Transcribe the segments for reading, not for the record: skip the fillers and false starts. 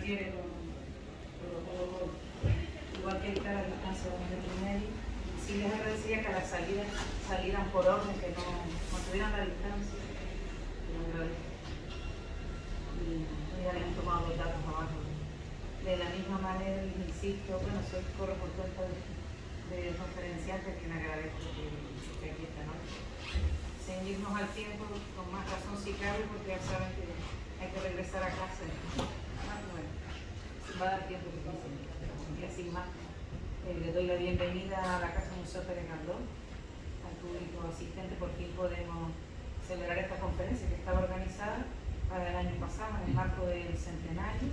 refiere con protocolo, igual que evitar la distancia de 1,5 metros. Sí les agradecía que a la salida salieran por orden, que no mantuvieran la distancia. Lo agradezco. Y ya les han tomado los datos abajo. De la misma manera, les insisto, bueno, soy correportante de conferenciantes, que me agradezco que aquí esta noche. Sin irnos al tiempo, con más razón si cabe, porque ya saben que hay que regresar a casa. Bueno, va a dar tiempo que pasen, y sin más. Le doy la bienvenida a la Casa Museo Pérez Galdós, al público asistente. Por fin podemos celebrar esta conferencia que estaba organizada para el año pasado, en el marco del centenario.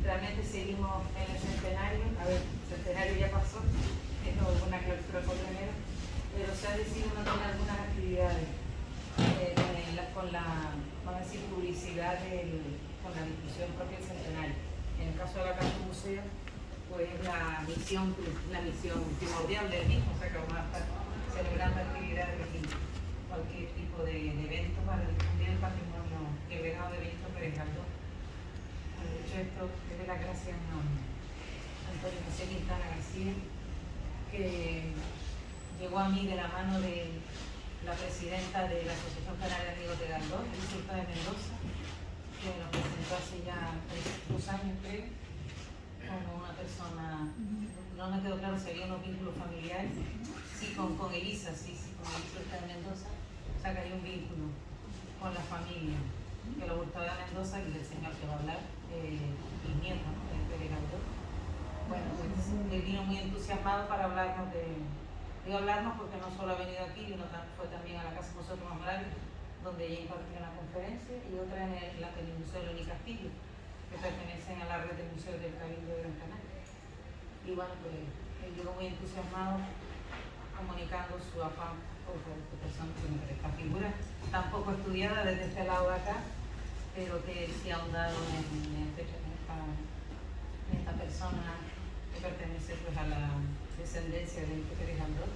Realmente seguimos en el centenario. A ver, el centenario ya pasó, no hubo una clausura por enero, pero se ha decidido mantener algunas actividades con la, vamos a decir, publicidad con la difusión propia del centenario. En el caso de la Casa Museo, pues la misión primordial del mismo, o sea que vamos a estar celebrando actividades y cualquier tipo de evento para difundir el patrimonio y el legado de Benito Pérez Galdós. De hecho, esto es de la gracia a Antonio José Quintana García, que llegó a mí de la mano de la presidenta de la Asociación Canaria de Amigos de Galdós, Elisa de Mendoza, que nos presentó hace ya 2 años, creo, como una persona. No me quedó claro si había unos vínculos familiares. Sí, con Elisa, sí, con Elisa de Mendoza, o sea que hay un vínculo con la familia, que lo Hurtado de Mendoza, y del señor que va a hablar, mi nieto, ¿no?, de Pérez Galdós. Bueno, pues él vino muy entusiasmado para hablarnos porque no solo ha venido aquí, sino fue también a la Casa Museo Tomás Morales, donde ella impartió una conferencia, y otra en el Museo Leoni Castillo, que pertenecen a la red de museos del Cabildo de Gran Canaria. Y bueno, pues él llegó muy entusiasmado, comunicando su afán por esta figura tan poco estudiada desde este lado de acá, pero que sí ha ahondado en esta persona que pertenece pues a la descendencia de Benito Pérez Galdós.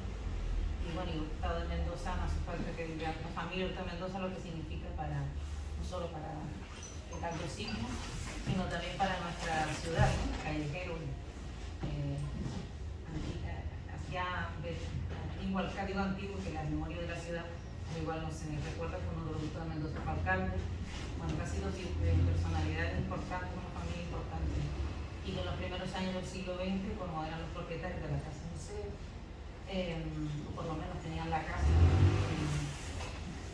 Y bueno, y Hurtado de Mendoza, no hace falta que diga la familia Hurtado de Mendoza lo que significa no solo para el galdosismo, sino también para nuestra ciudad, ¿no? Callejero, igual que digo antiguo, que la memoria de la ciudad igual no se me recuerda cuando Hurtado de Mendoza fue alcalde. Bueno, que ha sido personalidades importantes, una familia importante, y que en los primeros años del siglo XX, como eran los propietarios de la Casa Museo, o por lo menos tenían la casa,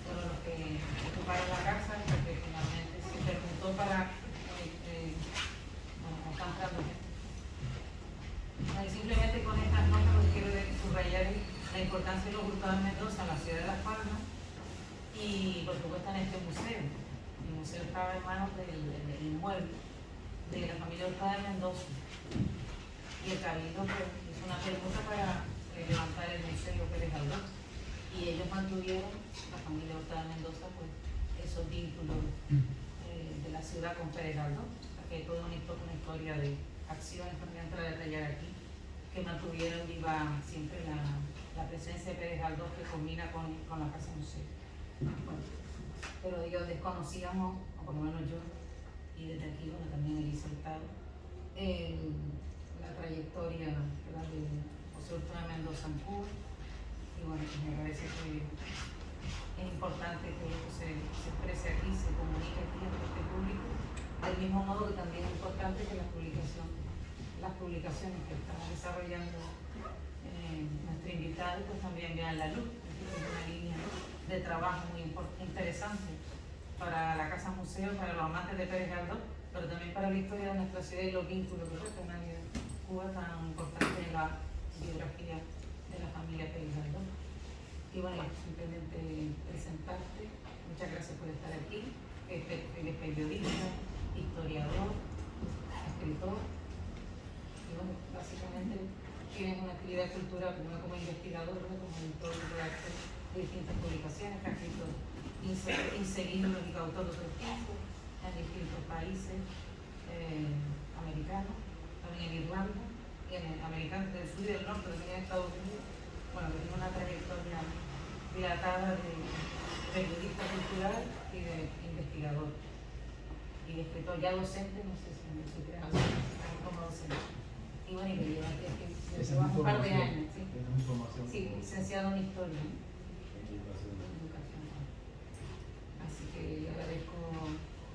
fueron los que ocuparon la casa, porque finalmente se permutó para simplemente con estas notas lo que quiero subrayar es la importancia de los Hurtado de Mendoza en la ciudad de Las Palmas, y por supuesto en este museo. El museo estaba en manos del inmueble de la familia Hurtado de Mendoza, y el Cabildo pues, hizo una permuta para levantar el Museo Pérez Galdós, y ellos mantuvieron, la familia Hurtado de Mendoza, pues esos vínculos de la ciudad con Pérez Galdós. O sea, que hay toda una historia de acciones, también para detallar aquí, que mantuvieron viva siempre la presencia de Pérez Galdós, que combina con la Casa Museo. Bueno, pero ellos desconocíamos, o por lo menos yo, y desde aquí, bueno, también Elisa Hurtado, la trayectoria, ¿verdad?, de José Hurtado de Mendoza en Cuba. Y bueno, pues me parece que es importante que esto se exprese aquí, se comunique aquí ante este público, del mismo modo que también es importante que las publicaciones que estamos desarrollando nuestro invitado pues también vean la luz. Es una línea de trabajo muy interesante para la Casa Museo, para los amantes de Pérez Galdós, pero también para la historia de nuestra ciudad y los vínculos que tiene Cuba, tan importante en la biografía de la familia Pérez Galdós. Y bueno, simplemente presentarte. Muchas gracias por estar aquí. Él es periodista, historiador, escritor, y bueno, básicamente tienes una actividad cultural, primero como investigador, como editor de distintas publicaciones, que ha escrito inseguidos y autor de otros tiempos en distintos países americanos, también en Irlanda, y en americanos del sur y del norte, también en Estados Unidos. Bueno, tiene una trayectoria dilatada de periodista cultural y de investigador. Y y escritor, ya docente, no sé si quieres hablar como docente. Y bueno, y me lleva un par de años, ¿sí? Sí, licenciado en historia. Educación. Así que agradezco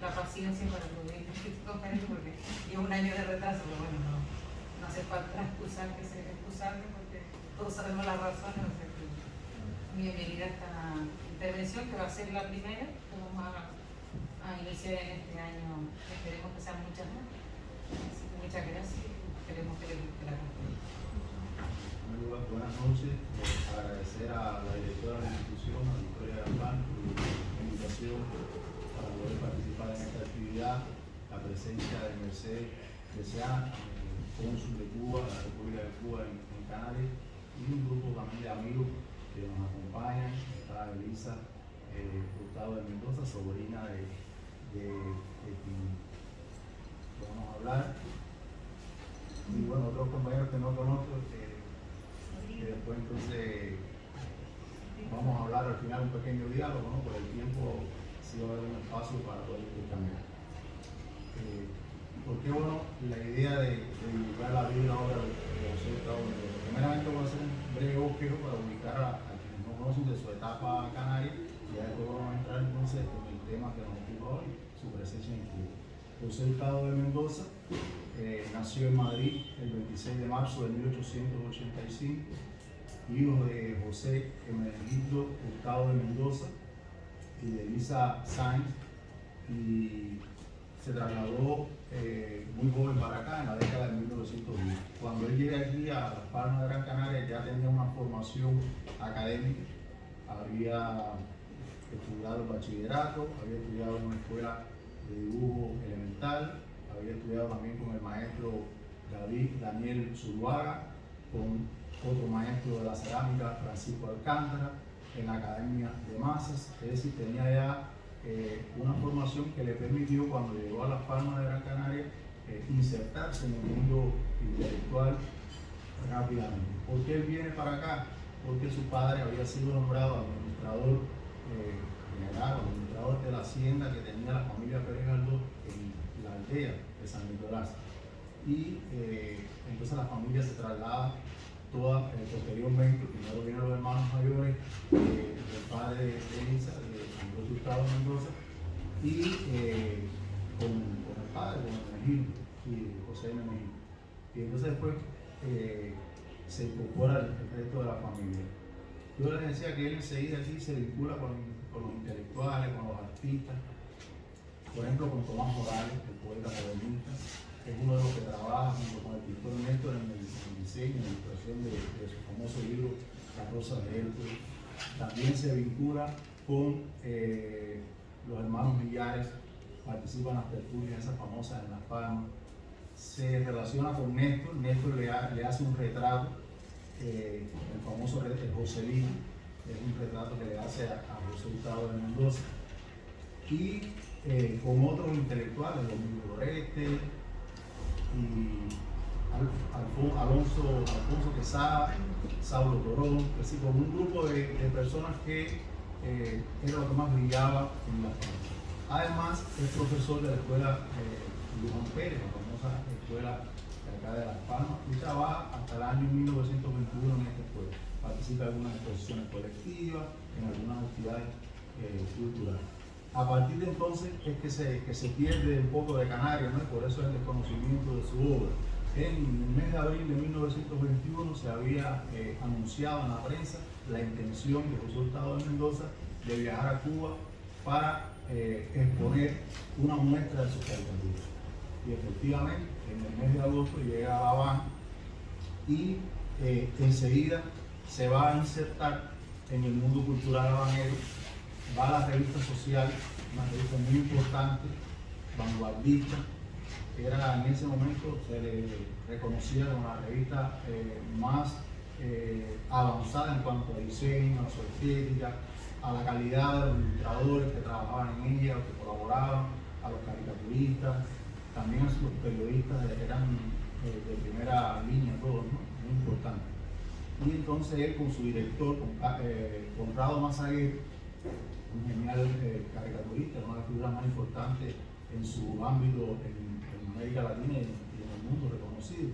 la paciencia para poder esta conferencia porque llevo un año de retraso, pero bueno, no hace falta excusarme porque todos sabemos las razones. O sea que bienvenida a esta intervención que va a ser la primera que vamos a iniciar en este año. Esperemos que sean muchas más. Así que muchas gracias. Esperemos que les guste la conferencia. Buenas noches. Agradecer a la directora de la institución, a Victoria Gambán, por la invitación para poder participar en esta actividad, la presencia de Mercedes Deseana, cónsul de Cuba, de la República de Cuba en Canarias, y un grupo también de amigos que nos acompañan. Está Elisa Hurtado de Mendoza, sobrina de quien vamos a hablar, y bueno, otros compañeros que no conozco, que después entonces vamos a hablar al final un pequeño diálogo, ¿no? Por el tiempo sí va a haber un espacio para poder intercambiar. ¿Por qué? Bueno, la idea de divulgar la vida y la obra de José Hurtado de Mendoza. Primeramente voy a hacer un breve bosquejo para ubicar a quienes no conocen de su etapa canaria, y ya después vamos a entrar entonces en el tema que nos ocupa hoy, su presencia en Cuba. José Hurtado de Mendoza nació en Madrid el 26 de marzo de 1885, hijo de José Hermenegildo Hurtado de Mendoza y de Elisa Sáenz, y se trasladó muy joven para acá en la década de 1910. Cuando él llega aquí a Las Palmas de Gran Canaria ya tenía una formación académica, había estudiado el bachillerato, había estudiado en una escuela de dibujo elemental, había estudiado también con el maestro Daniel Zuluaga, con otro maestro de la cerámica, Francisco Alcántara, en la Academia de Masas. Es decir, tenía ya una formación que le permitió, cuando llegó a Las Palmas de Gran Canaria, insertarse en el mundo intelectual rápidamente. ¿Por qué él viene para acá? Porque su padre había sido nombrado administrador general, administrador de la hacienda que tenía la familia Pérez Galdós en la aldea de San Nicolás. Y entonces la familia se traslada toda posteriormente. Primero vienen los hermanos mayores del padre de Elisa, de Andrés Hurtado de Mendoza, y con el padre, con Hermenegildo y José Hermenegildo. Y entonces después se incorpora el resto de la familia. Yo les decía que él enseguida aquí se vincula con los intelectuales, con los artistas, por ejemplo con Tomás Morales, el poeta modernista, que es uno de los que trabaja junto con el pintor Néstor en el diseño, en la ilustración de su famoso libro La Rosa de Hércules. También se vincula con los hermanos Millares, participan en las tertulias esas famosas en Las Palmas. Se relaciona con Néstor, Néstor le hace un retrato, el famoso Joselino, es un retrato que le hace a José Hurtado de Mendoza. Y con otros intelectuales, Domingo Loreste y Alfonso Quesada, Saulo Torón, es decir, con un grupo de personas que era lo que más brillaba en Las Palmas. Además, es profesor de la escuela Luján Pérez, la famosa escuela de acá de Las Palmas, y trabaja hasta el año 1921 en esta escuela. Participa en algunas exposiciones colectivas, en algunas actividades culturales. A partir de entonces es que se pierde un poco de Canarias, ¿no? Y por eso es el desconocimiento de su obra. En el mes de abril de 1921 se había anunciado en la prensa la intención de José Hurtado de Mendoza de viajar a Cuba para exponer una muestra de sus caricaturas. Y efectivamente, en el mes de agosto llega a La Habana y enseguida se va a insertar en el mundo cultural habanero. Va a la revista social, una revista muy importante, vanguardista, que era en ese momento se le reconocía como la revista más avanzada en cuanto a diseño, a su estética, a la calidad de los ilustradores que trabajaban en ella, que colaboraban, a los caricaturistas, también a los periodistas que eran de primera línea, todos, ¿no? Muy importante. Y entonces él con su director, Conrado Mazaguer, un genial caricaturista, una de las figuras más importantes en su ámbito en América Latina y en el mundo reconocido.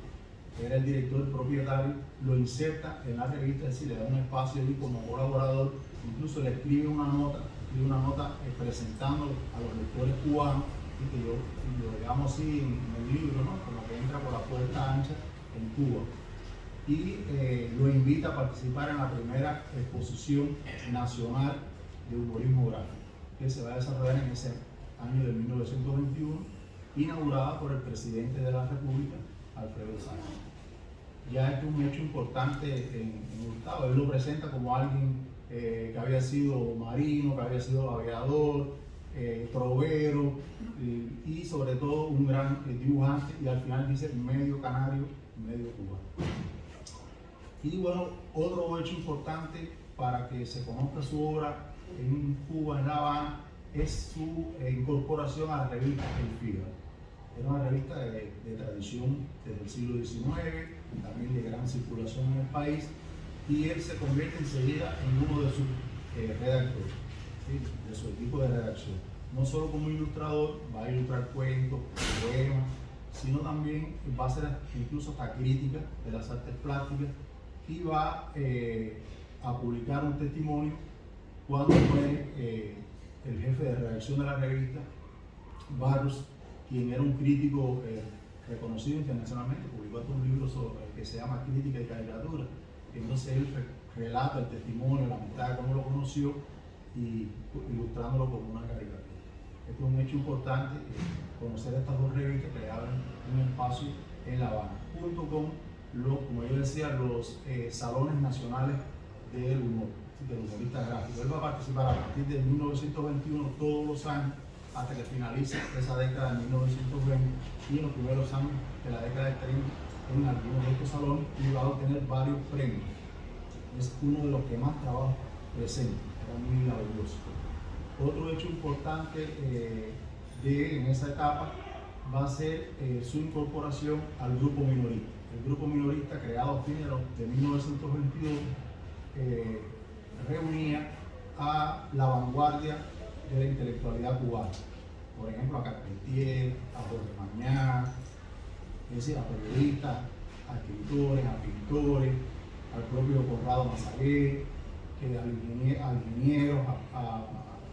Era el director propietario, lo inserta en la revista, es decir, le da un espacio ahí como colaborador, incluso le escribe una nota presentando a los lectores cubanos, y que yo lo digamos así en el libro, ¿no? Como que entra por la puerta ancha en Cuba. Y lo invita a participar en la primera exposición nacional de humorismo gráfico, que se va a desarrollar en ese año de 1921, inaugurada por el presidente de la República, Alfredo Sánchez. Ya esto es un hecho importante en Hurtado. Él lo presenta como alguien que había sido marino, que había sido aviador, trovero y sobre todo un gran dibujante, y al final dice medio canario, medio cubano. Y bueno, otro hecho importante para que se conozca su obra en Cuba, en La Habana, es su incorporación a la revista El Fígaro. Era una revista de tradición desde el siglo XIX, también de gran circulación en el país, y él se convierte enseguida en uno de sus redactores, ¿sí? De su equipo de redacción. No solo como ilustrador, va a ilustrar cuentos, poemas, sino también va a hacer incluso hasta crítica de las artes plásticas, y va a publicar un testimonio cuando fue el jefe de redacción de la revista, Barros, quien era un crítico reconocido internacionalmente, publicó hasta un libro que se llama Crítica y Caricatura. Entonces él relata el testimonio, la amistad, cómo lo conoció, y ilustrándolo como una caricatura. Esto es un hecho importante, conocer estas dos revistas que le abren un espacio en La Habana, junto con, como yo decía, los salones nacionales del humor, del humorista gráfico. Él va a participar a partir de 1921 todos los años, hasta que finalice esa década de 1920, y en los primeros años de la década de 30 en algunos de estos salones, y va a obtener varios premios. Es uno de los que más trabajo presenta, era muy laborioso. Otro hecho importante en esa etapa va a ser su incorporación al grupo minorista. El grupo minorista, creado a fines de 1922, reunía a la vanguardia de la intelectualidad cubana. Por ejemplo, a Carpentier, a Jorge Mañá, es decir, a periodistas, a escritores, a pintores, al propio Conrado Mazagué, a ingenieros, a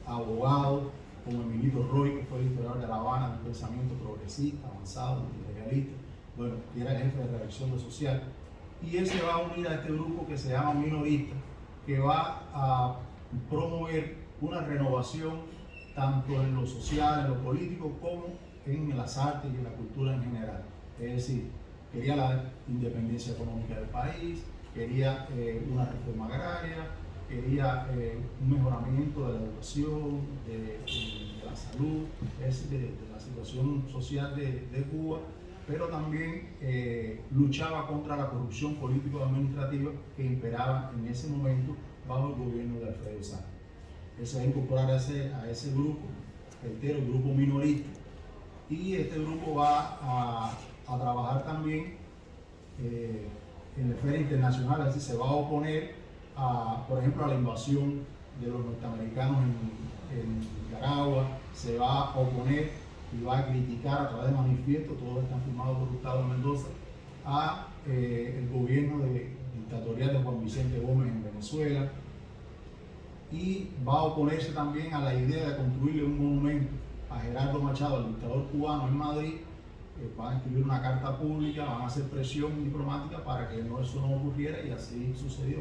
abogados, como Emilito Roy, que fue el historiador de La Habana, de un pensamiento progresista, avanzado, integralista, bueno, que era el jefe de redacción de Social. Y él se va a unir a este grupo que se llama Minorista, que va a promover una renovación tanto en lo social, en lo político, como en las artes y en la cultura en general. Es decir, quería la independencia económica del país, quería una reforma agraria, quería un mejoramiento de la educación, de la salud, es decir, de la situación social de Cuba, pero también luchaba contra la corrupción político-administrativa que imperaba en ese momento bajo el gobierno de Alfredo Sánchez. Él se va a incorporar a ese grupo, el grupo minorista, y este grupo va a trabajar también en la esfera internacional, es decir, se va a oponer, por ejemplo, a la invasión de los norteamericanos en Nicaragua, se va a oponer y va a criticar a través de manifiestos, todos están firmados por Gustavo Mendoza, a el gobierno dictatorial de Juan Vicente Gómez en Venezuela, y va a oponerse también a la idea de construirle un monumento a Gerardo Machado, el dictador cubano, en Madrid. Van a escribir una carta pública, van a hacer presión diplomática para que eso no ocurriera, y así sucedió,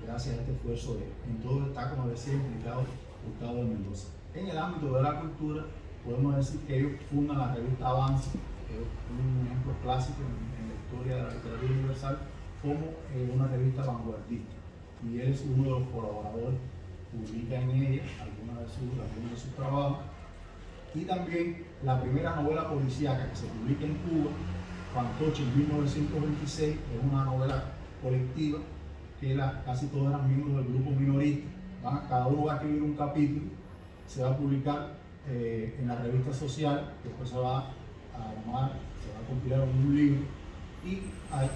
gracias a este esfuerzo de él. En todo está, como decía, implicado Gustavo de Mendoza. En el ámbito de la cultura, podemos decir que ellos fundan la revista Avance, que es un ejemplo clásico en la historia de la literatura universal, como una revista vanguardista. Y él es uno de los colaboradores, publica en ella algunos de sus trabajos. Y también la primera novela policíaca que se publica en Cuba, Fantoche, en 1926, es una novela colectiva que casi todos eran miembros del grupo minorista. Cada uno va a escribir un capítulo, se va a publicar en la revista Social, que después se va a armar, se va a compilar en un libro, y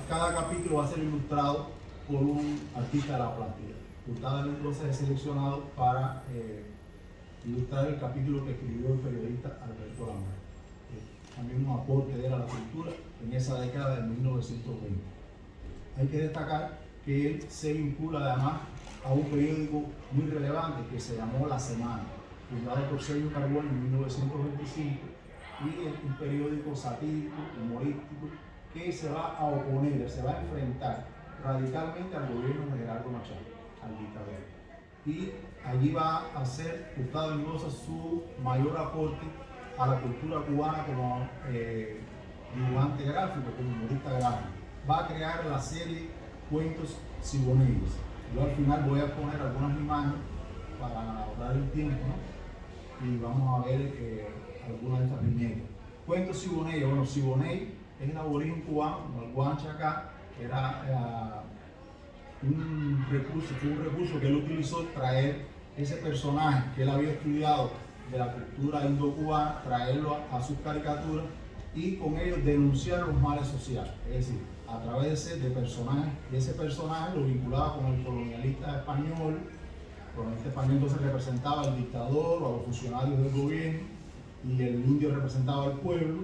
cada capítulo va a ser ilustrado por un artista de la plástica. Hurtado entonces es seleccionado para ilustrar el capítulo que escribió el periodista Alberto Lamar. También un aporte de él a la cultura en esa década de 1920. Hay que destacar que él se vincula además a un periódico muy relevante que se llamó La Semana, fundado por Sergio Carbone en 1925, y es un periódico satírico, humorístico, que se va a oponer, se va a enfrentar radicalmente al gobierno de Gerardo Machado, al dictador. Y allí va a ser Hurtado Mendoza su mayor aporte a la cultura cubana como dibujante gráfico, como humorista gráfico. Va a crear la serie Cuentos Siboneyes. Yo al final voy a poner algunas imágenes para ahorrar el tiempo, ¿no? Y vamos a ver algunas de estas viñetas. Cuentos Siboneyes. Bueno, Siboney es el aborigen cubano, como el guanchacá, era fue un recurso que él utilizó, traer ese personaje que él había estudiado de la cultura indo-cubana, traerlo a sus caricaturas y con ello denunciar los males sociales. Es decir, a través de personajes, y ese personaje lo vinculaba con el colonialista español. El colonialista español entonces representaba al dictador o a los funcionarios del gobierno, y el indio representaba al pueblo,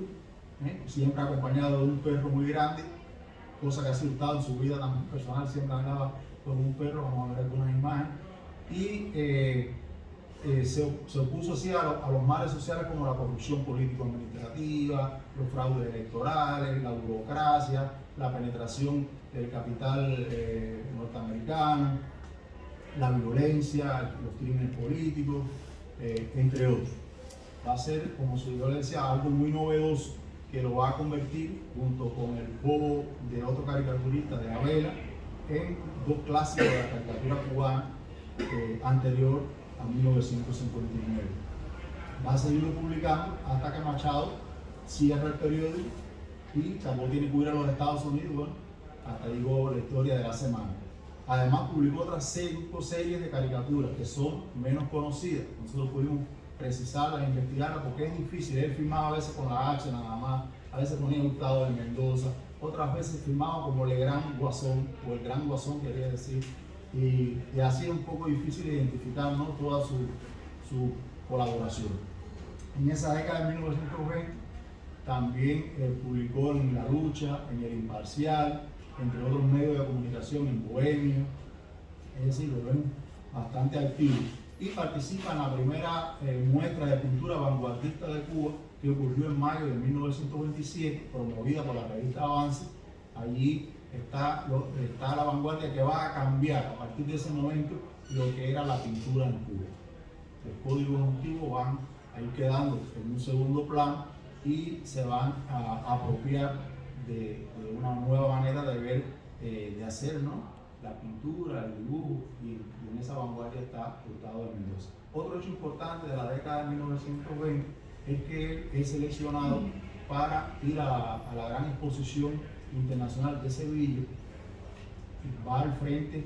siempre acompañado de un perro muy grande, cosa que ha Hurtado en su vida también personal, siempre andaba con un perro. Vamos a ver algunas imágenes. Y se opuso así a los males sociales como la corrupción político-administrativa, los fraudes electorales, la burocracia, la penetración del capital norteamericano, la violencia, los crímenes políticos, entre otros. Va a ser, como yo le decía, algo muy novedoso que lo va a convertir, junto con el Bobo de otro caricaturista de Abela, en dos clásicos de la caricatura cubana anterior a 1959. Va a seguirlo publicando hasta que Machado cierra el periódico y tampoco tiene que ir a los Estados Unidos. Bueno, hasta llegó la historia de La Semana. Además publicó otras 5 series de caricaturas que son menos conocidas. Nosotros pudimos precisarlas e investigarlas porque es difícil. Él filmaba a veces con la H nada más, a veces ponía Hurtado de Mendoza, otras veces filmaba como el Gran Guasón, o el Gran Guasón quería decir, y así es un poco difícil identificar, ¿no?, toda su colaboración. En esa década de 1920 también publicó en La Lucha, en El Imparcial, entre otros medios de comunicación, en Bohemio. Es decir, lo ven bastante activo. Y participa en la primera muestra de pintura vanguardista de Cuba, que ocurrió en mayo de 1927, promovida por la revista Avance. Allí está la vanguardia que va a cambiar a partir de ese momento lo que era la pintura en Cuba. Los códigos antiguos van a ir quedando en un segundo plano y se van a apropiar de una nueva manera de ver, de hacer, ¿no?, la pintura, el dibujo, y en esa vanguardia está Hurtado de Mendoza. Otro hecho importante de la década de 1920 es que él es seleccionado para ir a la gran exposición internacional de Sevilla, y va al frente,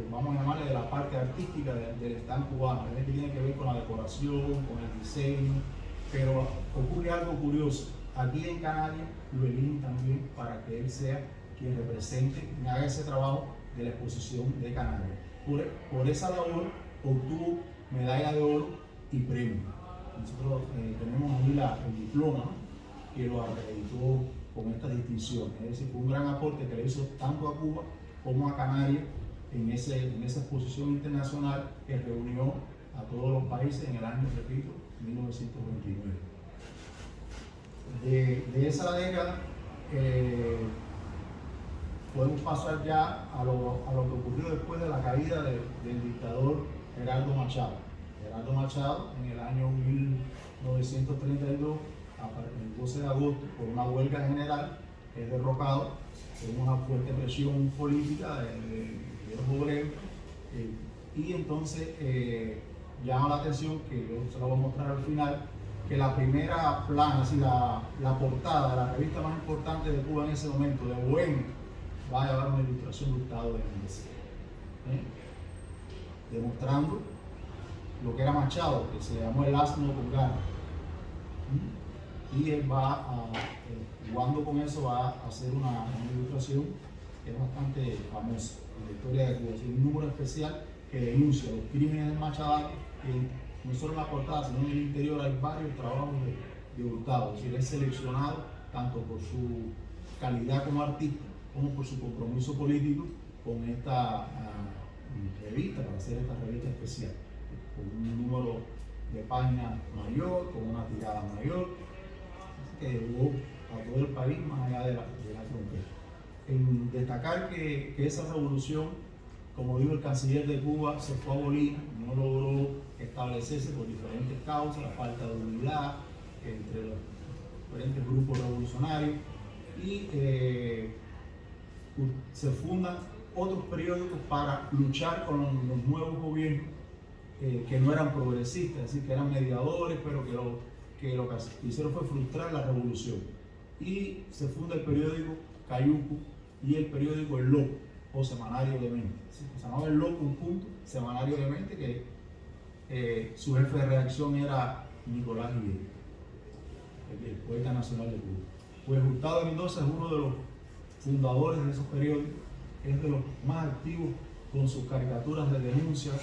vamos a llamarle, de la parte artística del stand cubano, que tiene que ver con la decoración, con el diseño. Pero ocurre algo curioso. Aquí en Canarias lo eligen también para que él sea quien represente y haga ese trabajo de la exposición de Canarias. Por esa labor obtuvo medalla de oro y premio. Nosotros tenemos ahí el diploma, ¿no?, que lo acreditó con esta distinción. Es decir, fue un gran aporte que le hizo tanto a Cuba como a Canarias en esa exposición internacional que reunió a todos los países en el año, repito, 1929. De esa década podemos pasar ya a lo que ocurrió después de la caída del dictador Gerardo Machado. Gerardo Machado, en el año 1932, el 12 de agosto, por una huelga general, es derrocado por una fuerte presión política de los obreros, y entonces llama la atención, que yo se lo voy a mostrar al final, que la primera plana, así la portada de la revista más importante de Cuba en ese momento, de Bohemio, va a llevar una ilustración de Hurtado de Mendoza, demostrando lo que era Machado, que se llamó el asno con ganas. Y él va jugando con eso, va a hacer una ilustración que es bastante famosa en la historia de Cuba. Es un número especial que denuncia los crímenes del Machadato, no solo en la portada, sino en el interior hay varios trabajos de Hurtado. Es decir, es seleccionado tanto por su calidad como artista, como por su compromiso político con esta revista, para hacer esta revista especial, con un número de páginas mayor, con una tirada mayor, que llegó a todo el país más allá de la frontera. En destacar que esa revolución, como dijo el canciller de Cuba, se fue a Bolivia, no logró establecerse por diferentes causas, la falta de unidad entre los diferentes grupos revolucionarios, y se fundan otros periódicos para luchar con los nuevos gobiernos que no eran progresistas, es decir, que eran mediadores, pero que lo que hicieron fue frustrar la revolución. Y se funda el periódico Cayuco y el periódico El Loco, o Semanario de Mente. Se llamaba El Loco, un punto, Semanario de Mente, que su jefe de redacción era Nicolás Guillén, el poeta nacional de Cuba. Pues Hurtado de Mendoza es uno de los fundadores de esos periódicos, es de los más activos con sus caricaturas de denuncia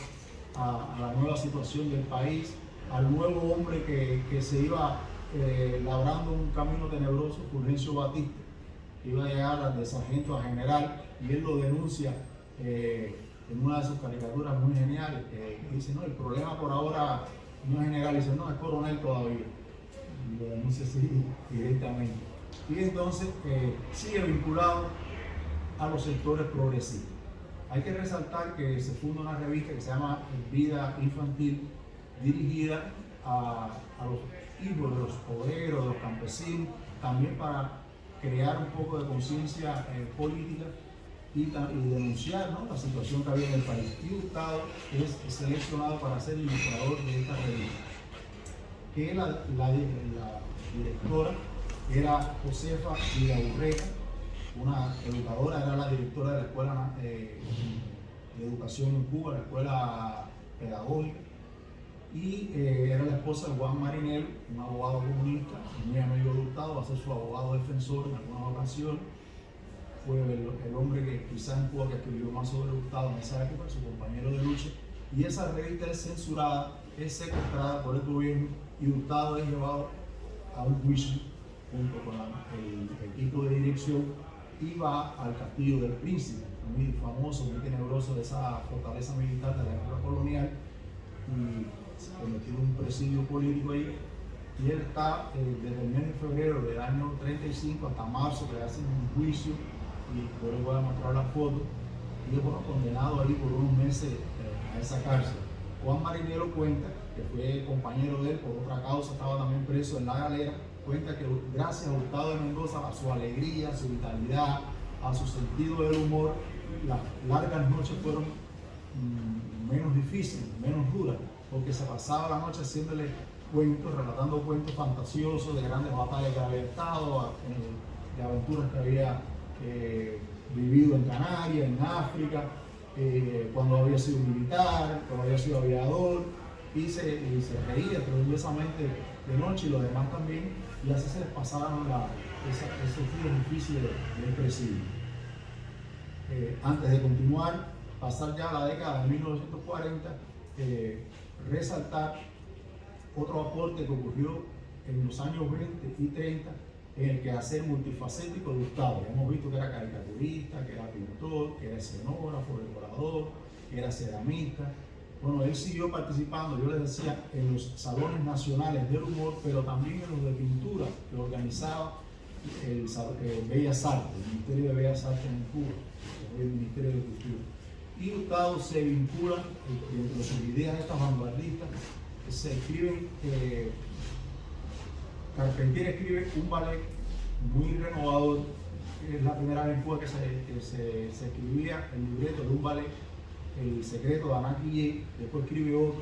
a la nueva situación del país, al nuevo hombre que se iba labrando un camino tenebroso, Fulgencio Batista, que iba a llegar de sargento a general, y él lo denuncia en una de sus caricaturas muy geniales, que dice, no, el problema por ahora no es general, dice, no, es coronel todavía, y lo denuncia así directamente. Y entonces sigue vinculado a los sectores progresistas. Hay que resaltar que se funda una revista que se llama Vida Infantil, dirigida a los hijos de los obreros, de los campesinos, también para crear un poco de conciencia política y denunciar, ¿no?, la situación que había en el país. Y Hurtado es seleccionado para ser ilustrador de esta revista, que la directora era Josefa Vidaurreta, una educadora, era la directora de la Escuela de Educación en Cuba, la Escuela Pedagógica, y era la esposa de Juan Marinel, un abogado comunista, muy amigo de Hurtado, va a ser su abogado defensor en algunas ocasiones. Fue el hombre que quizás en Cuba que escribió más sobre Hurtado en esa época, su compañero de lucha, y esa revista es censurada, es secuestrada por el gobierno, y Hurtado es llevado a un juicio junto con el equipo de dirección, y va al Castillo del Príncipe, muy famoso, muy tenebroso, de esa fortaleza militar de la época colonial, y se cometió un presidio político ahí, y él está desde el mes de febrero del año 35 hasta marzo, que le hacen un juicio, y yo les voy a mostrar la foto, y es condenado ahí por unos meses a esa cárcel. Juan Marinero cuenta, que fue compañero de él por otra causa, estaba también preso en la galera, cuenta que gracias a Hurtado de Mendoza, a su alegría, a su vitalidad, a su sentido del humor, las largas noches fueron menos difíciles, menos duras, porque se pasaba la noche haciéndole cuentos, relatando cuentos fantasiosos de grandes batallas que había estado, de aventuras que había vivido en Canarias, en África, cuando había sido militar, cuando había sido aviador, y se reía tremendamente de noche, y los demás también, y así se les pasaban esos días difíciles del presidio. Antes de continuar, pasar ya a la década de 1940, resaltar otro aporte que ocurrió en los años 20 y 30 en el quehacer multifacético de Hurtado. Hemos visto que era caricaturista, que era pintor, que era escenógrafo, decorador, que era ceramista. Bueno, él siguió participando, yo les decía, en los salones nacionales del humor, pero también en los de pintura que organizaba el Bellas Artes, el Ministerio de Bellas Artes en Cuba, el Ministerio de Cultura. Y Hurtado se vincula entre sus ideas estas vanguardistas, se escriben, Carpentier escribe un ballet muy renovador, es la primera vez en Cuba que se escribía el libreto de un ballet, El secreto de Ana Guillén, después escribe otro,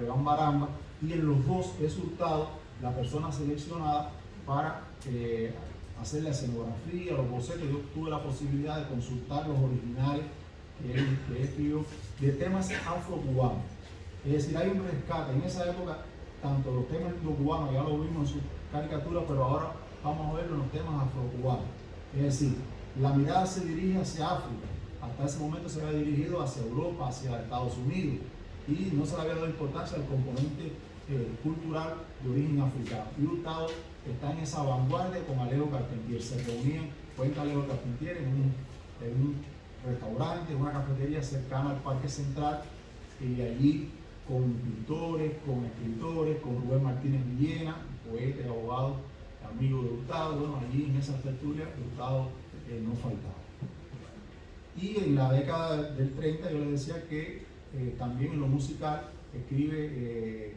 Rebán Baramba, y en los dos es Hurtado la persona seleccionada para hacer la escenografía, los bocetos. Yo tuve la posibilidad de consultar los originales que él escribió de temas afrocubanos. Es decir, hay un rescate. En esa época, tanto los temas indocubanos, ya lo vimos en su caricatura, pero ahora vamos a verlo en los temas afrocubanos. Es decir, la mirada se dirige hacia África. Hasta ese momento se había dirigido hacia Europa, hacia Estados Unidos, y no se le había dado importancia al componente cultural de origen africano. Y Hurtado está en esa vanguardia con Alejo Carpentier. Se reunían, cuenta Alejo Carpentier, en un restaurante, en una cafetería cercana al Parque Central, y allí con pintores, con escritores, con Rubén Martínez Villena, poeta y abogado, amigo de Hurtado. Bueno, allí en esa tertulia Hurtado no faltaba. Y en la década del 30 yo les decía que también en lo musical escribe,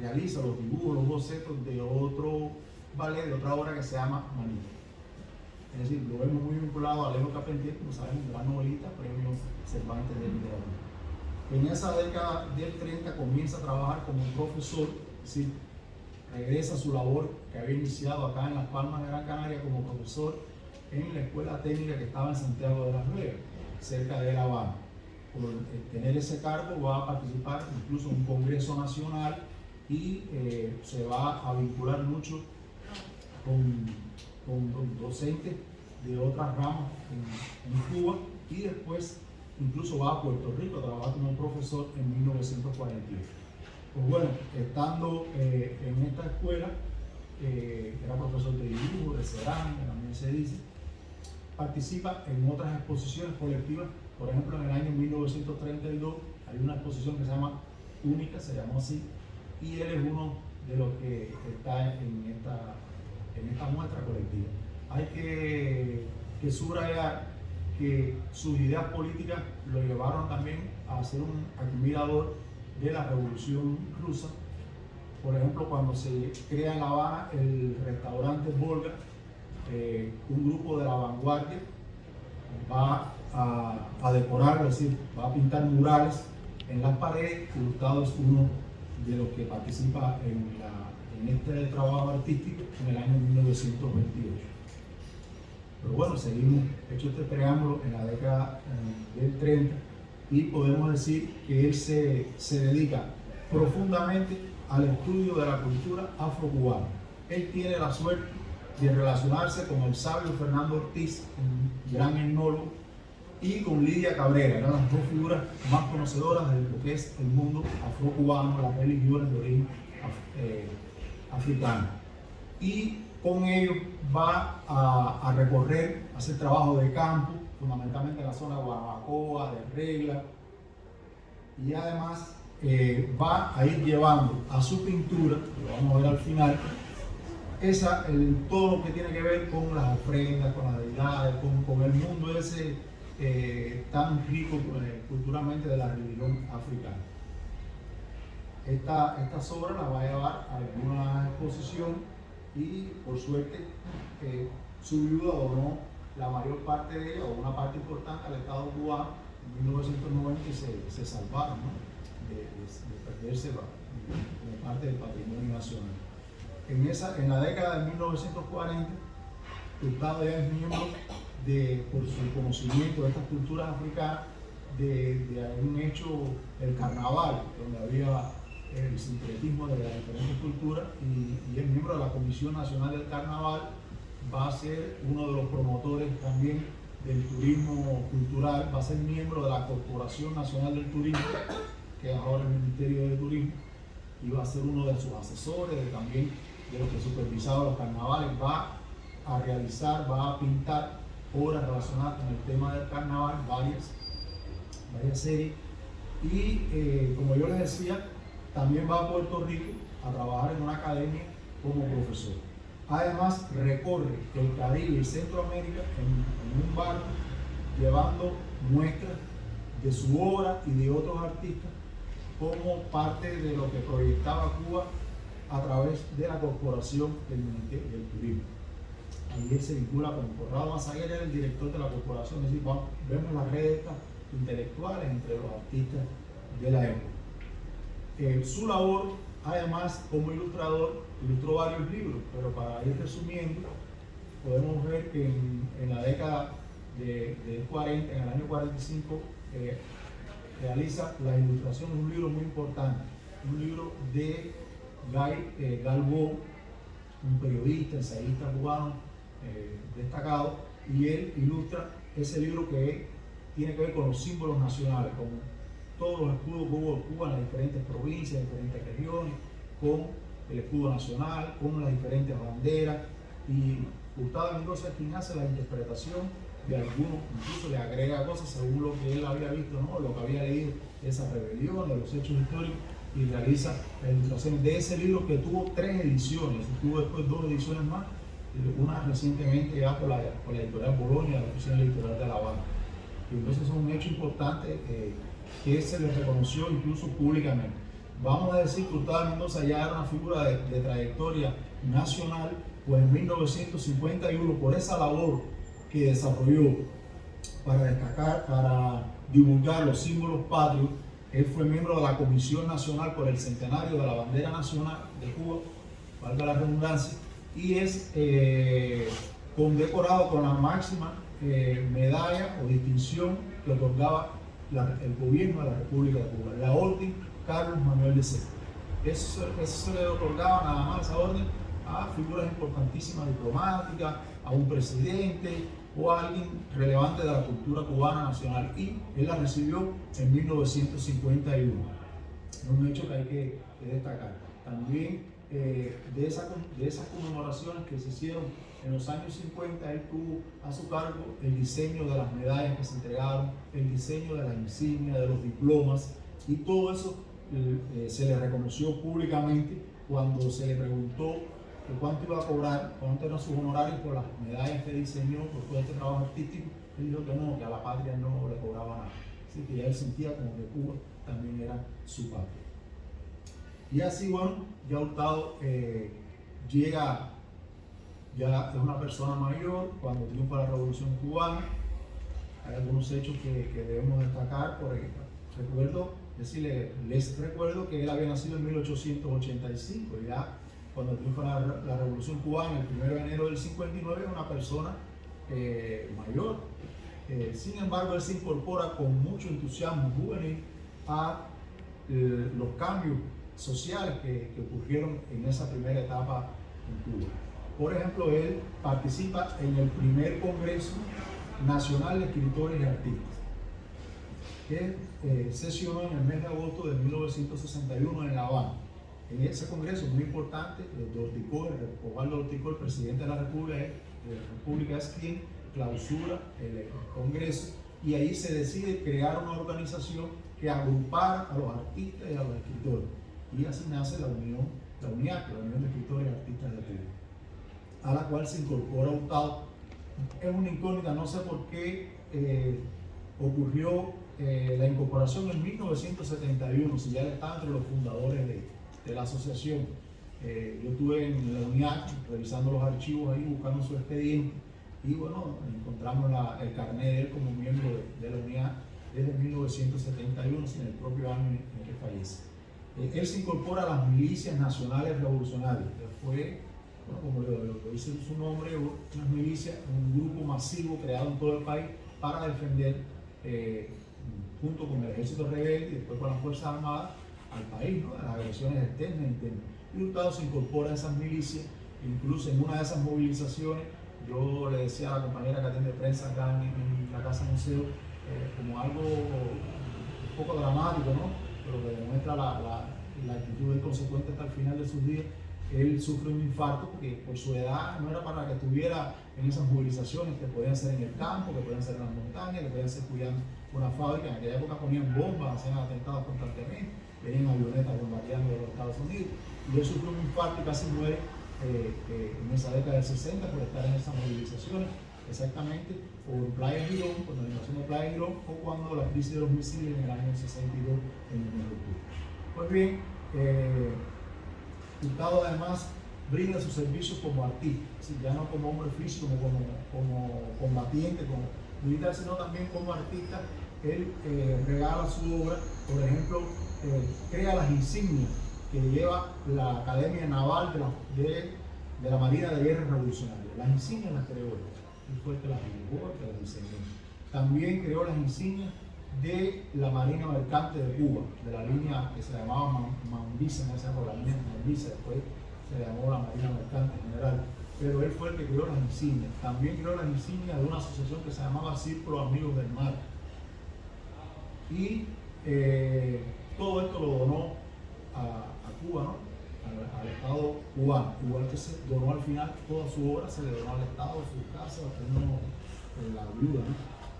realiza los dibujos, los bocetos de otro ballet, de otra obra que se llama Manito. Es decir, lo vemos muy vinculado a Alejo Carpentier, como saben, un gran novelista, premio Cervantes de literatura. En esa década del 30 comienza a trabajar como profesor, es decir, regresa a su labor que había iniciado acá en Las Palmas de Gran Canaria como profesor en la escuela técnica que estaba en Santiago de las Vegas, cerca de La Habana. Por tener ese cargo va a participar incluso en un congreso nacional y se va a vincular mucho con docentes de otras ramas en Cuba, y después incluso va a Puerto Rico a trabajar como profesor en 1948. Pues bueno, estando en esta escuela, era profesor de dibujo, de cerámica, también se dice, participa en otras exposiciones colectivas. Por ejemplo, en el año 1932 hay una exposición que se llama Única, se llamó así, y él es uno de los que está en esta muestra colectiva. Hay que subrayar que sus ideas políticas lo llevaron también a ser un admirador de la Revolución Rusa. Por ejemplo, cuando se crea en La Habana el restaurante Volga, un grupo de la vanguardia va a decorar, es decir, va a pintar murales en las paredes. Hurtado es uno de los que participa en este trabajo artístico en el año 1928. Pero bueno, seguimos hecho este preámbulo en la década del 30 y podemos decir que él se dedica profundamente al estudio de la cultura afrocubana. Él tiene la suerte de relacionarse con el sabio Fernando Ortiz, un gran etnólogo, y con Lidia Cabrera. Eran las dos figuras más conocedoras de lo que es el mundo afrocubano, las religiones de origen africano. Y con ellos va a recorrer, a hacer trabajo de campo, fundamentalmente en la zona de Guanabacoa, de Regla, y además va a ir llevando a su pintura, lo vamos a ver al final, todo lo que tiene que ver con las ofrendas, con las deidades, con el mundo ese tan rico culturalmente de la religión africana. Estas obras las va a llevar a alguna exposición y por suerte su viuda donó la mayor parte de ella, o una parte importante, al Estado cubano en 1990, y se salvaron, ¿no?, de perderse como parte del patrimonio nacional. En la década de 1940, Hurtado ya es miembro por su conocimiento de estas culturas africanas, de haber hecho el carnaval, donde había el sincretismo de las diferentes culturas, y es miembro de la Comisión Nacional del Carnaval. Va a ser uno de los promotores también del turismo cultural, va a ser miembro de la Corporación Nacional del Turismo, que es ahora el Ministerio de Turismo, y va a ser uno de sus asesores, también de los que supervisaban los carnavales. Va a realizar, va a pintar obras relacionadas con el tema del carnaval, varias series, y como yo les decía, también va a Puerto Rico a trabajar en una academia como profesor. Además, recorre el Caribe y Centroamérica en un barco, llevando muestras de su obra y de otros artistas como parte de lo que proyectaba Cuba a través de la Corporación del Ministerio del Turismo. Ahí él se vincula con Corrado Mazaguer, el director de la corporación. Es decir, vemos las redes intelectuales entre los artistas de la época. Su labor, además, como ilustrador, ilustró varios libros, pero para ir resumiendo, podemos ver que en la década del 40, en el año 45, realiza la ilustración de un libro muy importante, un libro de Guy Galvão, un periodista, ensayista cubano destacado, y él ilustra ese libro que tiene que ver con los símbolos nacionales, todos los escudos que hubo de Cuba en las diferentes provincias, diferentes regiones, con el escudo nacional, con las diferentes banderas. Y Hurtado de Mendoza es quien hace la interpretación de algunos, incluso le agrega cosas según lo que él había visto, ¿no? Lo que había leído de esa rebelión, de los hechos históricos, y realiza las ilustraciones de ese libro que tuvo 3 ediciones, tuvo después 2 ediciones más, una recientemente ya por la editorial Bolonia, la oficina editorial de La Habana. Y entonces es un hecho importante que se le reconoció incluso públicamente. Vamos a decir que Hurtado de Mendoza ya era una figura de trayectoria nacional, pues en 1951, por esa labor que desarrolló para destacar, para divulgar los símbolos patrios, él fue miembro de la Comisión Nacional por el Centenario de la Bandera Nacional de Cuba, valga la redundancia, y es condecorado con la máxima medalla o distinción que otorgaba el gobierno de la República de Cuba, la Orden Carlos Manuel de César. Eso se le otorgaba nada más, esa orden, a figuras importantísimas diplomáticas, a un presidente o a alguien relevante de la cultura cubana nacional, y él la recibió en 1951. Es un hecho que hay que destacar. También de esas conmemoraciones que se hicieron en los años 50, él tuvo a su cargo el diseño de las medallas que se entregaron, el diseño de las insignias, de los diplomas, y todo eso se le reconoció públicamente cuando se le preguntó cuánto iba a cobrar, cuánto eran sus honorarios por las medallas que diseñó, por todo este trabajo artístico. Él dijo que no, que a la patria no le cobraba nada. Así que ya él sentía como que Cuba también era su patria. Y así, bueno, ya Hurtado llega, ya es una persona mayor cuando triunfa la Revolución Cubana. Hay algunos hechos que debemos destacar. Por ejemplo, les recuerdo que él había nacido en 1885, ya cuando triunfa la Revolución Cubana, el 1 de enero del 59, es una persona mayor. Sin embargo, él se incorpora con mucho entusiasmo juvenil a los cambios sociales que ocurrieron en esa primera etapa en Cuba. Por ejemplo, él participa en el primer Congreso Nacional de Escritores y Artistas, que sesionó en el mes de agosto de 1961 en La Habana. En ese congreso muy importante, Osvaldo Ortico, el presidente de la República, es quien clausura el congreso, y ahí se decide crear una organización que agrupara a los artistas y a los escritores, y así nace la Unión de Escritores y Artistas de Cuba, a la cual se incorpora Hurtado. Es una incógnita, no sé por qué ocurrió la incorporación en 1971, si ya él estaba entre los fundadores de la asociación. Yo estuve en la UNIAC revisando los archivos ahí, buscando su expediente, y bueno, encontramos el carnet de él como miembro de la UNIAC desde 1971, sin el propio año en que fallece. Él se incorpora a las milicias nacionales revolucionarias. Fue, bueno, como lo dice su nombre, unas milicias, un grupo masivo creado en todo el país para defender, junto con el ejército rebelde y después con las Fuerzas Armadas, al país, ¿no?, de las agresiones externas e internas. Y Hurtado se incorpora a esas milicias. Incluso en una de esas movilizaciones, yo le decía a la compañera que atiende prensa acá en la Casa Museo, como algo un poco dramático, ¿no?, pero que demuestra la actitud del consecuente hasta el final de sus días. Él sufre un infarto porque por su edad no era para que estuviera en esas movilizaciones que podían ser en el campo, que podían ser en las montañas, que podían ser cuidando una fábrica. En aquella época ponían bombas, hacían atentados constantemente, venían avionetas bombardeando de los Estados Unidos, y él sufrió un infarto y casi muere en esa década del 60 por estar en esas movilizaciones, exactamente por Playa Girón, por la invasión de Playa Girón, o cuando la crisis de los misiles en el año 62 en el mes de octubre. Pues bien, Hurtado además brinda sus servicios como artista, ya no como hombre físico, como combatiente, como militar, sino también como artista. Él regala su obra, por ejemplo, crea las insignias que lleva la Academia Naval de la Marina de Guerra Revolucionaria. Las insignias las creó él fue el que las dibujó, el que las diseñó. También creó las insignias de la Marina Mercante de Cuba, de la línea que se llamaba Mambiza en esa época, la línea Mambiza, después se llamó la Marina Mercante en general, pero él fue el que creó las insignias. También creó las insignias de una asociación que se llamaba Círculo Amigos del Mar, y Todo esto lo donó a Cuba, ¿no? Al Estado cubano, igual que se donó al final toda su obra, se le donó al Estado, su casa, la viuda, ¿no?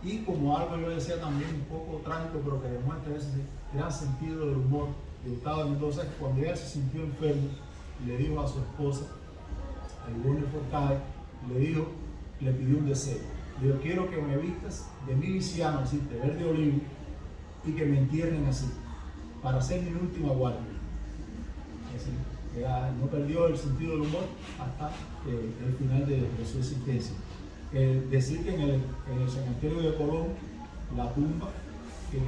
Y como algo yo decía también un poco trágico, pero que demuestra ese gran sentido del humor de Gustavo de Mendoza, que cuando ella se sintió enfermo, le dijo a su esposa, a Ivonne Forcade, le pidió un deseo. Le dijo, quiero que me vistas de miliciano, así, de verde olivo, y que me entierren así, para hacer mi última guardia. Es decir, no perdió el sentido del humor hasta el final de su existencia. Decir que en el cementerio de Colón, la tumba que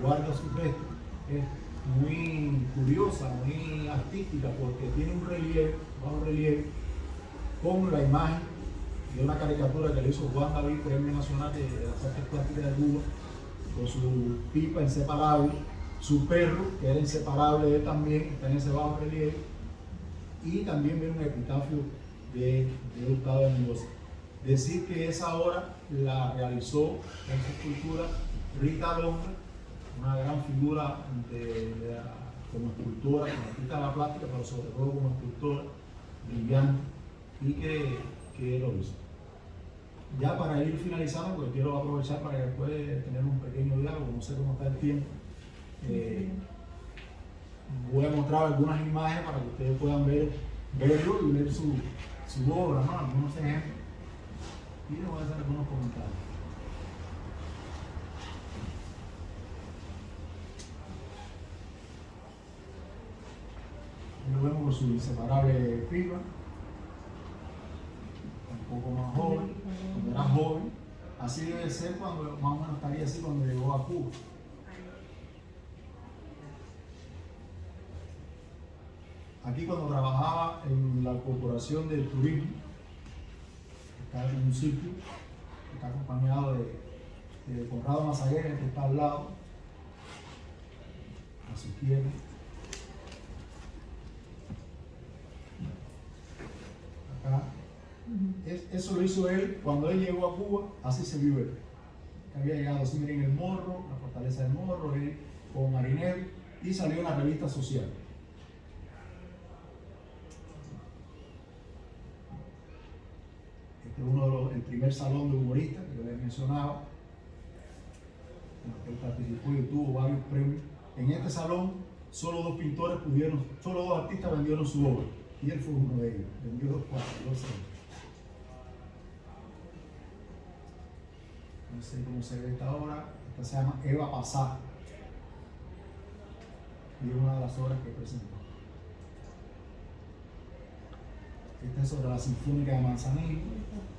guarda sus restos es muy curiosa, muy artística, porque tiene un relieve, bajo relieve, con la imagen de una caricatura que le hizo Juan David, Premio Nacional de las Artes Plásticas de Cuba, con su pipa inseparable, su perro, que era inseparable de él también, está en ese bajo relieve, y también viene un epitafio de Gustavo de Mendoza. Decir que esa obra la realizó en su escultura Rita Londra, una gran figura como escultora, como artista de la plástica, pero sobre todo como escultora, brillante, y que lo hizo. Ya para ir finalizando, porque quiero aprovechar para que después tener un pequeño diálogo, no sé cómo está el tiempo. Voy a mostrar algunas imágenes para que ustedes puedan verlo y ver su obra, ¿no? Algunos ejemplos. Y les voy a hacer algunos comentarios. Lo vemos con su inseparable pipa, un poco más joven, cuando era joven. Así debe ser cuando, más o menos estaría así cuando llegó a Cuba. Aquí cuando trabajaba en la Corporación del Turismo, está en un sitio, está acompañado de Conrado Mazaguer, que está al lado, a su izquierda. Acá. Eso lo hizo él cuando él llegó a Cuba, así se vio él. Había llegado así, miren el Morro, la fortaleza del Morro, él como marinero, y salió en la revista Social. Este es el primer salón de humoristas que yo les mencionaba, en el que él participó y tuvo varios premios. En este salón, solo dos artistas vendieron su obra, y él fue uno de ellos, vendió 2 cuadros, 2 obras. No sé cómo se ve esta obra, esta se llama Eva Pasá, y es una de las obras que presentó. Esta es sobre la Sinfónica de Manzanillo,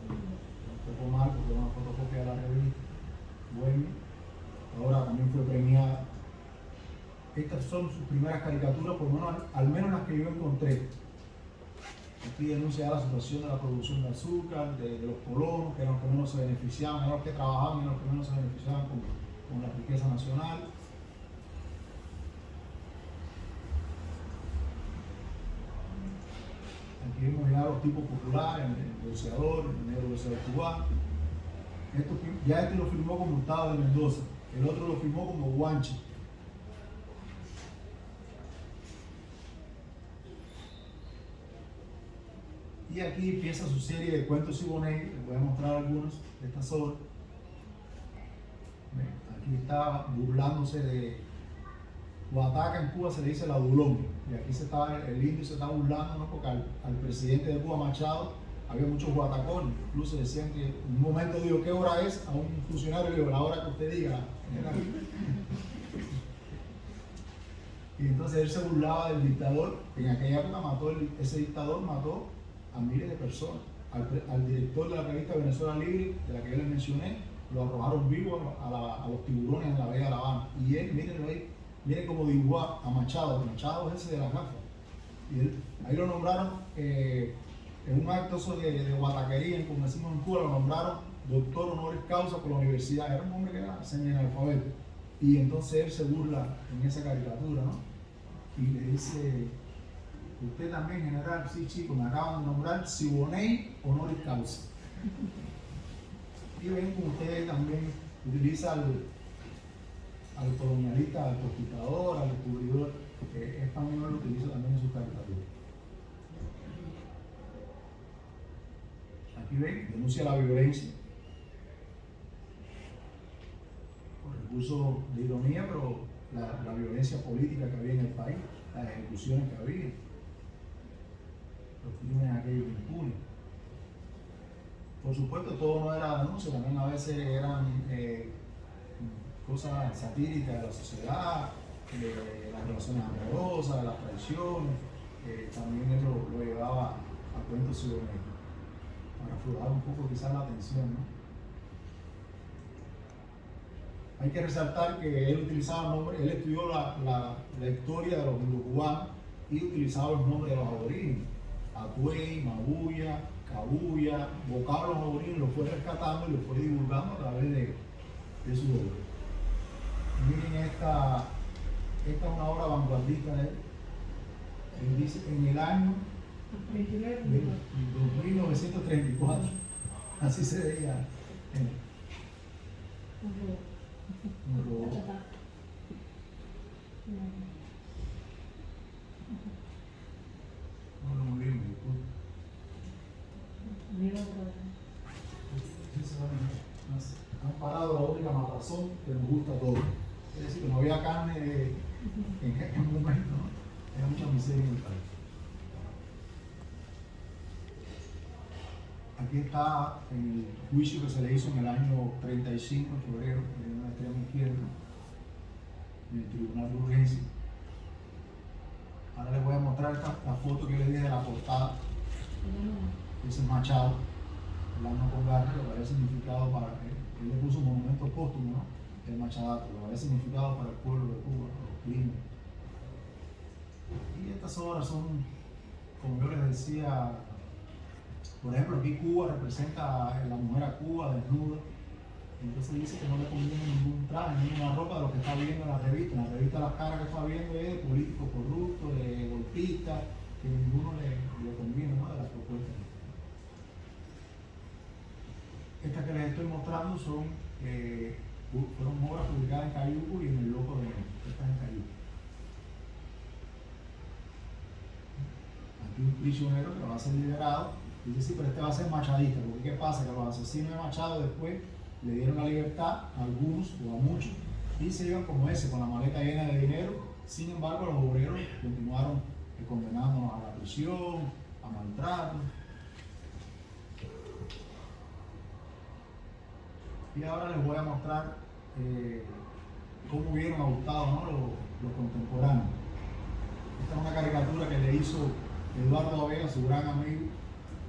un poco mal porque es una fotocopia de la revista. Bueno, ahora también fue premiada. Estas son sus primeras caricaturas, por lo menos, al menos las que yo encontré. Aquí denuncia la situación de la producción de azúcar, de los colonos, que eran los que menos se beneficiaban, eran los que trabajaban y eran los que menos se beneficiaban con la riqueza nacional. Aquí vemos ya los tipos populares, el negociador, el negro negociador cubano. Ya este lo firmó como Gustavo de Mendoza, el otro lo firmó como Guanche. Y aquí empieza su serie de cuentos Siboney, les voy a mostrar algunos de estas obras. Aquí está burlándose de Guataca, en Cuba se le dice la Dulón, y aquí el indio se está burlando, ¿no? Porque al presidente de Cuba, Machado, había muchos guatacones, incluso decían que en un momento dijo, ¿qué hora es? A un funcionario le dijo, la hora que usted diga. Y entonces él se burlaba del dictador, que en aquella época ese dictador mató a miles de personas. Al director de la revista Venezuela Libre, de la que yo les mencioné, lo arrojaron vivo a los tiburones en la Bahía de La Habana. Y él, mírenlo ahí, miren cómo dibujó a Machado. Machado es ese de las gafas. Y ahí lo nombraron, en un acto de guataquería, como decimos en Cuba, lo nombraron doctor honoris causa por la universidad. Era un hombre que era semi-analfabeto. Y entonces él se burla en esa caricatura, ¿no? Y le dice, usted también, general, sí, chico, me acaban de nombrar Siboney honoris causa. Y ven como usted también utiliza al colonialista, al conquistador, al descubridor. Español lo utiliza también en sus caricaturas. Aquí ven, denuncia la violencia por recursos de ironía, pero la violencia política que había en el país, las ejecuciones que había, los crímenes aquellos impunes. Por supuesto, todo no era denuncia, también a veces eran cosas satíricas de la sociedad, las relaciones amorosas, las traiciones, también él lo llevaba a cuentos cibernéticos, para aflorar un poco quizás la atención, ¿no? Hay que resaltar que él utilizaba nombres, él estudió la historia de los cubanos y utilizaba los nombres de los aborígenes, Atuey, Mabuya, Cabuya, vocablos aborígenes, los fue rescatando y los fue divulgando a través de su obra. Miren, esta es una obra vanguardista de él. Él dice en el año 1934, así se veía un robot. No, muy bien, han parado la única matazón que nos gusta a todos. Es decir, que no había carne en un momento, ¿no? Era mucha miseria en el país. Aquí está el juicio que se le hizo en el año 35, en febrero, en la extrema izquierda, en el Tribunal de Urgencia. Ahora les voy a mostrar la foto que les dije de la portada. Ese es Machado, el alma con garra, lo que había significado para él le puso un monumento póstumo, ¿no? El Machadato, lo que había significado para el pueblo de Cuba, los crímenes. Y estas obras son, como yo les decía, por ejemplo, aquí Cuba representa a la mujer a Cuba desnuda. Entonces dice que no le conviene ningún traje, ninguna ropa de lo que está viendo en la revista. En la revista las caras que está viendo es de políticos corruptos, de golpistas, que ninguno le conviene, ¿no? De las propuestas. Estas que les estoy mostrando fueron obras publicadas en Cayuco y en el Loco de Enero. Estas en Cayuco. Aquí un prisionero que va a ser liberado. Dice, sí, pero este va a ser machadista, porque ¿qué pasa? Que los asesinos de Machado después le dieron la libertad a algunos o a muchos y se iban como ese, con la maleta llena de dinero. Sin embargo, los obreros continuaron condenándonos a la prisión, a maltrato. Y ahora les voy a mostrar cómo hubieron adoptado, ¿no? los contemporáneos. Esta es una caricatura que le hizo Eduardo Abela, su gran amigo,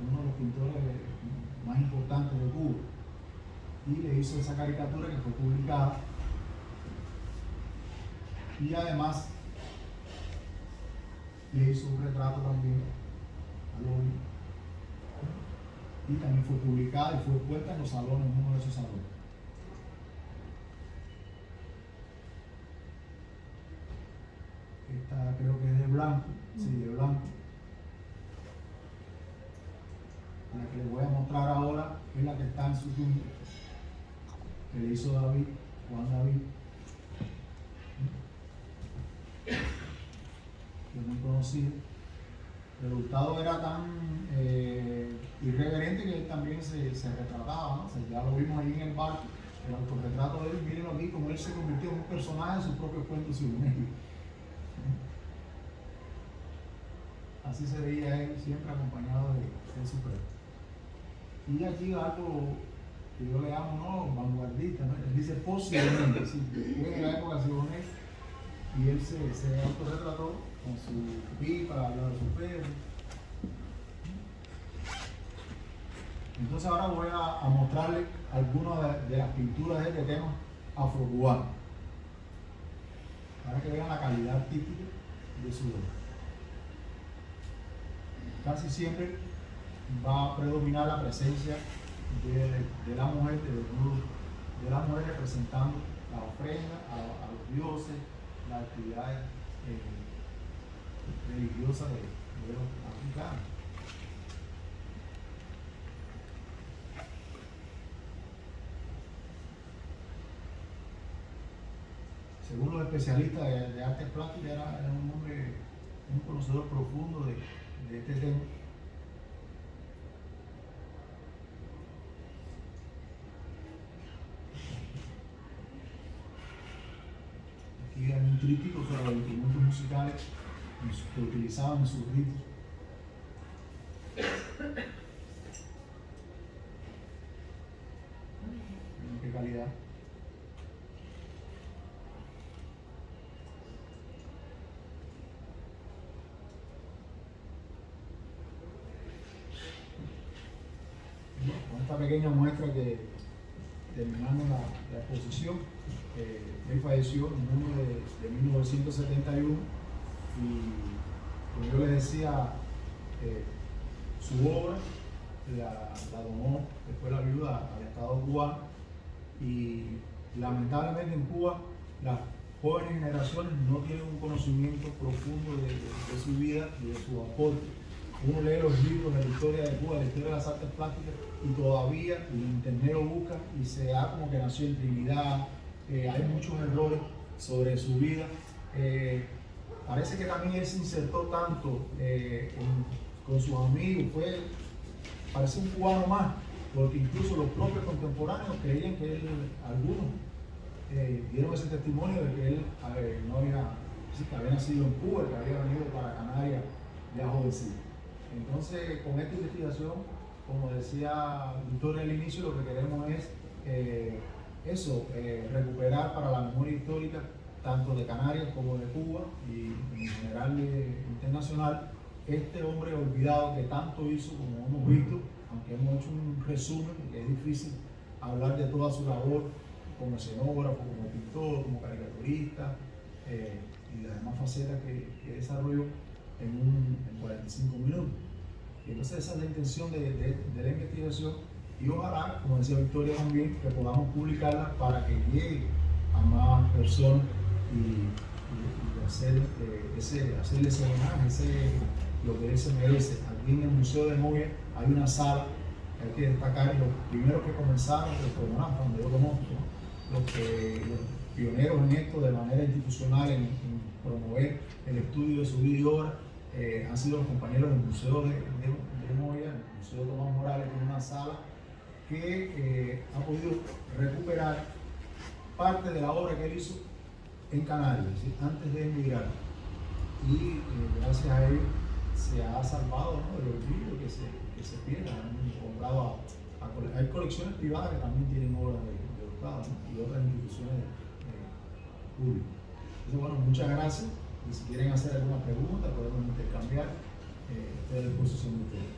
uno de los pintores más importantes de Cuba. Y le hizo esa caricatura que fue publicada. Y además le hizo un retrato también al hombre. Y también fue publicada y fue puesta en los salones, en uno de esos salones. Esta creo que es de blanco, sí, de blanco. La que les voy a mostrar ahora es la que está en su tumba, que le hizo David, Juan David, que es muy conocido. Pero Hurtado era tan irreverente que él también se retrataba, ¿no? O sea, ya lo vimos ahí en el barco, el autorretrato de él, mírenlo aquí, como él se convirtió en un personaje en sus propios cuentos cibernéticos. Así se veía él, siempre acompañado de su perro. Y aquí algo que yo le llamo, ¿no? Vanguardista, ¿no? Él dice posiblemente, sí, después de la época cibernética, y él se autorretrató con su pipa, hablando de su perro. Entonces ahora voy a mostrarles algunas de las pinturas de este tema afrocubano, para que vean la calidad artística de su obra. Casi siempre va a predominar la presencia de la mujer, de la mujer representando la ofrenda a los dioses, las actividades religiosas de los africanos. especialista de artes plásticas, era un hombre, un conocedor profundo de este tema. Aquí hay un tríptico sobre los instrumentos musicales que utilizaban en sus ritos. Miren qué calidad. Bueno, con esta pequeña muestra que terminamos la exposición, él falleció en junio de 1971 y, como yo les decía, su obra la donó después la viuda al Estado cubano, y lamentablemente en Cuba las jóvenes generaciones no tienen un conocimiento profundo de su vida y de su aporte. Uno lee los libros de la historia de Cuba, de la historia de las artes plásticas, y todavía el internet lo busca y se da como que nació en Trinidad. Hay muchos errores sobre su vida. Parece que también él se insertó tanto con sus amigos, parece un cubano más, porque incluso los propios contemporáneos creían que él, algunos dieron ese testimonio de que él que había nacido en Cuba, que había venido para Canarias ya jovencito. Entonces, con esta investigación, como decía Victoria al inicio, lo que queremos es recuperar para la memoria histórica tanto de Canarias como de Cuba y en general internacional, este hombre olvidado que tanto hizo, como hemos visto, aunque hemos hecho un resumen, que es difícil hablar de toda su labor como escenógrafo, como pintor, como caricaturista y las demás facetas que desarrolló en 45 minutos. Y entonces esa es la intención de la investigación, y ojalá, como decía Victoria también, que podamos publicarla para que llegue a más personas y hacerle ese homenaje, lo que él se merece. Aquí en el Museo de Moya hay una sala, hay que destacar los primeros que comenzaron el programa, donde yo conozco, ¿no? los pioneros en esto de manera institucional en promover el estudio de su vida y obra, han sido los compañeros del Museo de Moya, el Museo Tomás Morales, que es una sala que ha podido recuperar parte de la obra que él hizo en Canarias, ¿sí? Antes de emigrar. Y gracias a ello se ha salvado, ¿no?, de los libros que se pierden. Hay colecciones privadas que también tienen obras de Hurtado, ¿no?, y otras instituciones públicas. Entonces, bueno, muchas gracias, y si quieren hacer alguna pregunta podemos intercambiar, estoy a disposición de ustedes.